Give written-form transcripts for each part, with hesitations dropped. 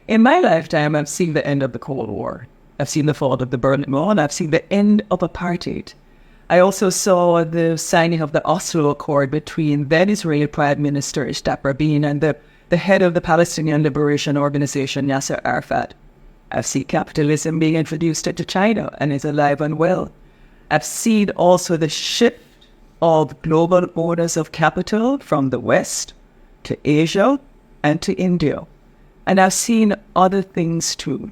In my lifetime, I've seen the end of the Cold War. I've seen the fall of the Berlin Wall, and I've seen the end of apartheid. I also saw the signing of the Oslo Accord between then Israeli Prime Minister Yitzhak Rabin and the head of the Palestinian Liberation Organization, Yasser Arafat. I've seen capitalism being introduced into China and is alive and well. I've seen also the shift of global owners of capital from the West to Asia and to India. And I've seen other things too.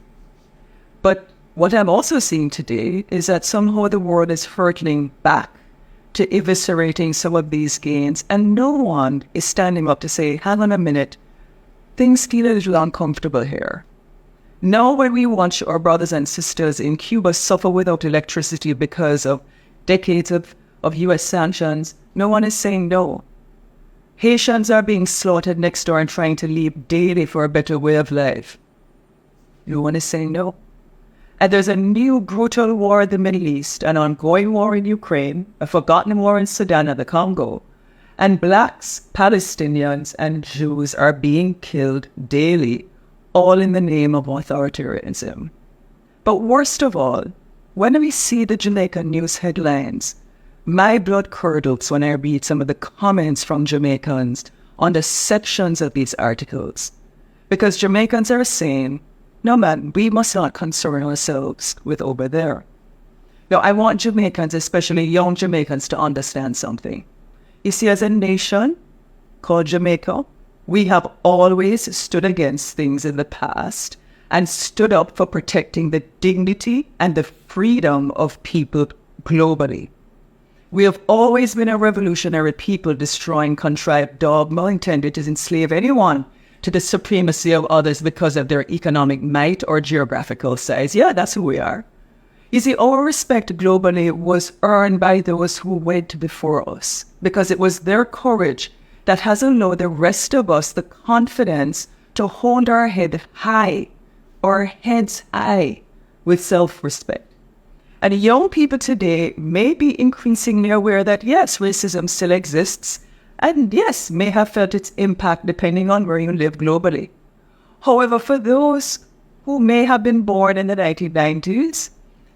But what I'm also seeing today is that somehow the world is hurtling back to eviscerating some of these gains, and no one is standing up to say, hang on a minute, things feel a little uncomfortable here. Now when we watch our brothers and sisters in Cuba suffer without electricity because of decades of U.S. sanctions, no one is saying no. Haitians are being slaughtered next door and trying to leave daily for a better way of life. No one is saying no. And there's a new brutal war in the Middle East, an ongoing war in Ukraine, a forgotten war in Sudan and the Congo. And blacks, Palestinians, and Jews are being killed daily, all in the name of authoritarianism. But worst of all, when we see the Jamaican news headlines, my blood curdles when I read some of the comments from Jamaicans on the sections of these articles. Because Jamaicans are saying, no man, we must not concern ourselves with over there. Now, I want Jamaicans, especially young Jamaicans, to understand something. You see, as a nation called Jamaica, we have always stood against things in the past and stood up for protecting the dignity and the freedom of people globally. We have always been a revolutionary people destroying contrived dogma intended to enslave anyone to the supremacy of others because of their economic might or geographical size. Yeah, that's who we are. You see, our respect globally was earned by those who went before us because it was their courage that has allowed the rest of us the confidence to hold our heads high with self-respect. And young people today may be increasingly aware that yes, racism still exists, and yes, may have felt its impact depending on where you live globally. However, for those who may have been born in the 1990s,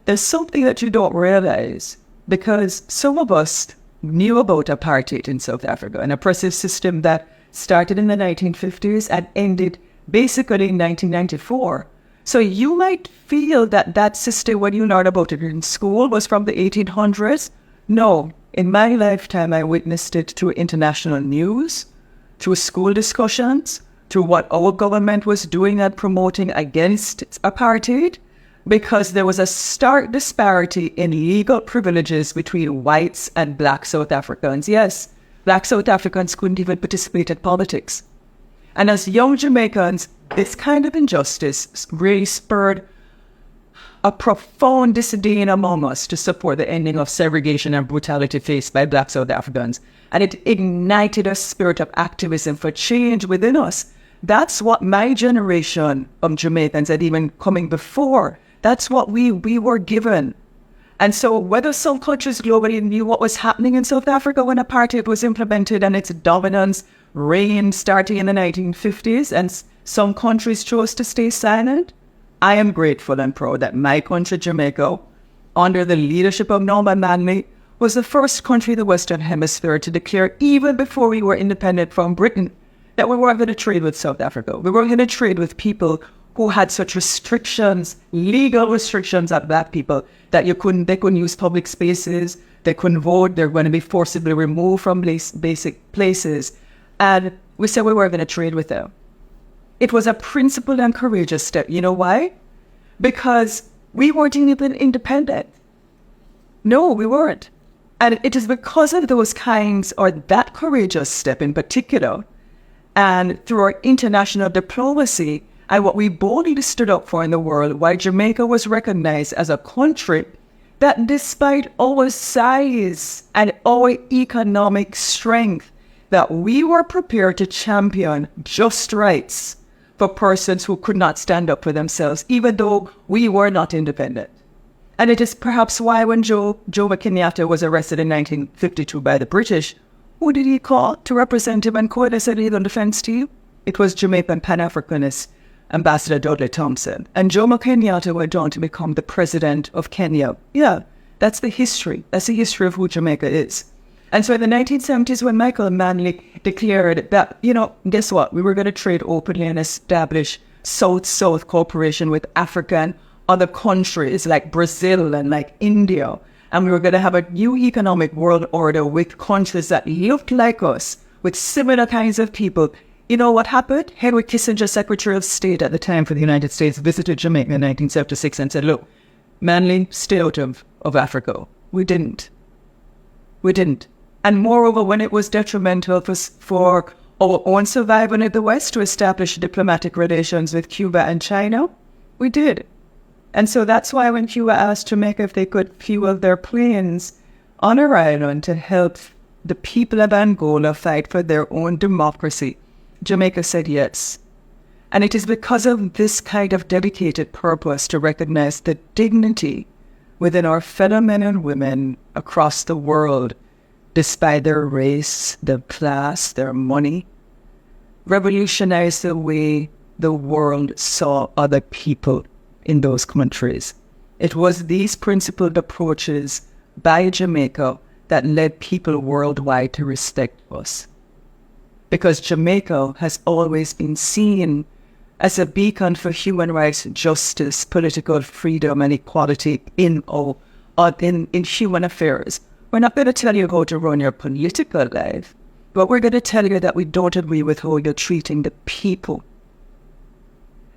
there's something that you don't realize, because some of us knew about apartheid in South Africa, an oppressive system that started in the 1950s and ended basically in 1994. So you might feel that that system, when you learned about it in school, was from the 1800s. No, in my lifetime, I witnessed it through international news, through school discussions, through what our government was doing and promoting against apartheid, because there was a stark disparity in legal privileges between whites and black South Africans. Yes, black South Africans couldn't even participate in politics. And as young Jamaicans, this kind of injustice really spurred a profound disdain among us to support the ending of segregation and brutality faced by black South Africans. And it ignited a spirit of activism for change within us. That's what my generation of Jamaicans and even coming before, that's what we were given. And so whether some countries globally knew what was happening in South Africa when apartheid was implemented and its dominance reigned starting in the 1950s, and some countries chose to stay silent, I am grateful and proud that my country, Jamaica, under the leadership of Norman Manley, was the first country in the Western Hemisphere to declare, even before we were independent from Britain, that we weren't going to trade with South Africa. We weren't going to trade with people who had such restrictions, legal restrictions on black people, that they couldn't use public spaces, they couldn't vote, they're going to be forcibly removed from basic places. And we said we weren't going to trade with them. It was a principled and courageous step. You know why? Because we weren't even independent. No, we weren't. And it is because of those kinds, or that courageous step in particular, and through our international diplomacy and what we boldly stood up for in the world, why Jamaica was recognized as a country that, despite our size and our economic strength, that we were prepared to champion just rights for persons who could not stand up for themselves, even though we were not independent. And it is perhaps why when Jomo Kenyatta was arrested in 1952 by the British, who did he call to represent him and co-head the legal defense team? It was Jamaican Pan-Africanist Ambassador Dudley Thompson. And Jomo Kenyatta went on to become the president of Kenya. Yeah, that's the history. That's the history of who Jamaica is. And so in the 1970s, when Michael Manley declared that, guess what? We were going to trade openly and establish South-South cooperation with Africa and other countries like Brazil and like India. And we were going to have a new economic world order with countries that looked like us, with similar kinds of people. You know what happened? Henry Kissinger, Secretary of State at the time for the United States, visited Jamaica in 1976 and said, look, Manley, stay out of Africa. We didn't. And moreover, when it was detrimental for our own survival in the West to establish diplomatic relations with Cuba and China, we did. And so that's why when Cuba asked Jamaica if they could fuel their planes on our island to help the people of Angola fight for their own democracy, Jamaica said yes. And it is because of this kind of dedicated purpose to recognize the dignity within our fellow men and women across the world, despite their race, their class, their money, revolutionized the way the world saw other people in those countries. It was these principled approaches by Jamaica that led people worldwide to respect us. Because Jamaica has always been seen as a beacon for human rights, justice, political freedom, and equality in human affairs. We're not going to tell you how to run your political life, but we're going to tell you that we don't agree with how you're treating the people.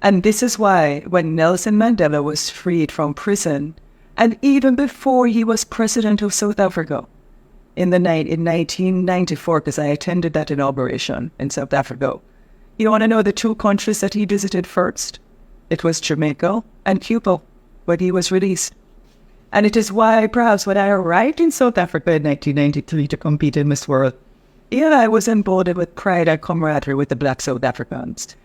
And this is why when Nelson Mandela was freed from prison, and even before he was president of South Africa, in 1994, because I attended that inauguration in South Africa, you want to know the two countries that he visited first? It was Jamaica and Cuba when he was released. And it is why, perhaps, when I arrived in South Africa in 1993 to compete in Miss World, I was emboldened with pride and camaraderie with the Black South Africans.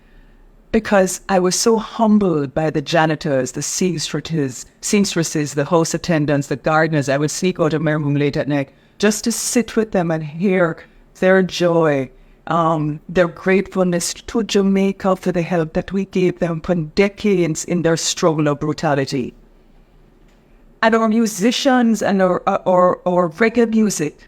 Because I was so humbled by the janitors, the seamstresses, the house attendants, the gardeners. I would sneak out of my room late at night just to sit with them and hear their joy, their gratefulness to Jamaica for the help that we gave them for decades in their struggle of brutality. And our musicians and our reggae music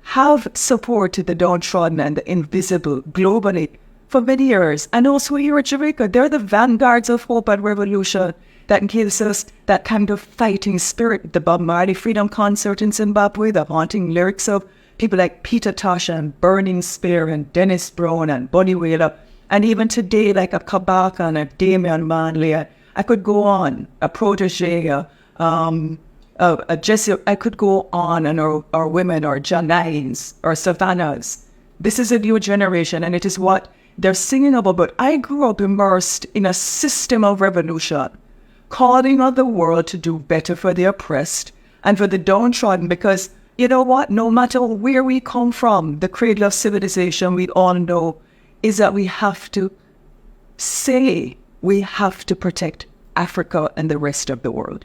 have supported the downtrodden and the invisible globally for many years. And also here at Jamaica, they're the vanguards of hope and revolution that gives us that kind of fighting spirit. The Bob Marley Freedom Concert in Zimbabwe, the haunting lyrics of people like Peter Tosh and Burning Spear and Dennis Brown and Bunny Wailer. And even today, like a Kabaka and a Damian Manley, I could go on, a Protege, a Jesse, I could go on, and our women, our Janines, our Savannahs. This is a new generation, and it is what they're singing about. But I grew up immersed in a system of revolution, calling on the world to do better for the oppressed and for the downtrodden, because you know what? No matter where we come from, the cradle of civilization, we all know, is that we have to protect Africa and the rest of the world.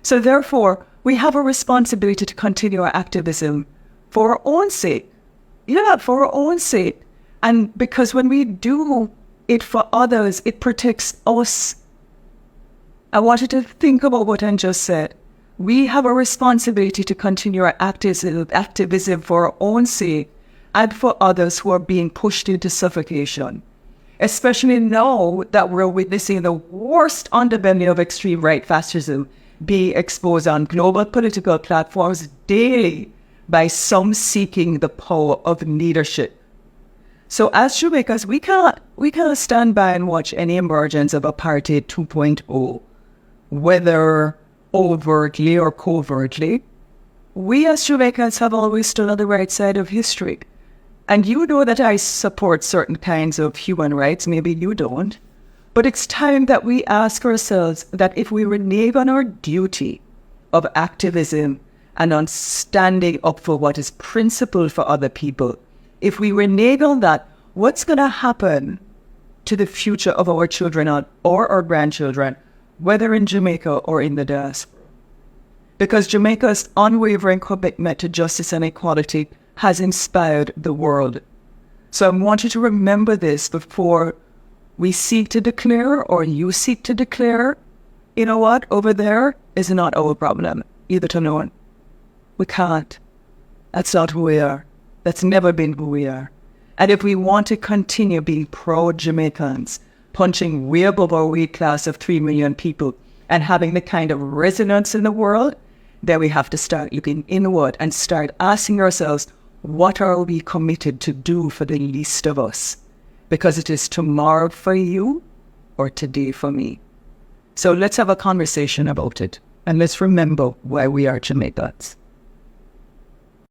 So therefore, we have a responsibility to continue our activism for our own sake. For our own sake. And because when we do it for others, it protects us. I want you to think about what I just said. We have a responsibility to continue our activism for our own sake and for others who are being pushed into suffocation. Especially now that we're witnessing the worst underbelly of extreme right fascism being exposed on global political platforms daily by some seeking the power of leadership. So as Jamaicans, we can't stand by and watch any emergence of apartheid 2.0, whether overtly or covertly. We as Jamaicans have always stood on the right side of history. And you know that I support certain kinds of human rights, maybe you don't. But it's time that we ask ourselves that if we renege on our duty of activism and on standing up for what is principled for other people, if we renege on that, what's going to happen to the future of our children or our grandchildren, whether in Jamaica or in the diaspora? Because Jamaica's unwavering commitment to justice and equality has inspired the world. So I want you to remember this before we seek to declare, or you seek to declare, you know what, over there is not our problem, either to no one. We can't. That's not who we are. That's never been who we are. And if we want to continue being proud Jamaicans, punching way above our weight class of 3 million people and having the kind of resonance in the world, then we have to start looking inward and start asking ourselves, what are we committed to do for the least of us? Because it is tomorrow for you or today for me. So let's have a conversation about it. And let's remember why we are Jamaicans.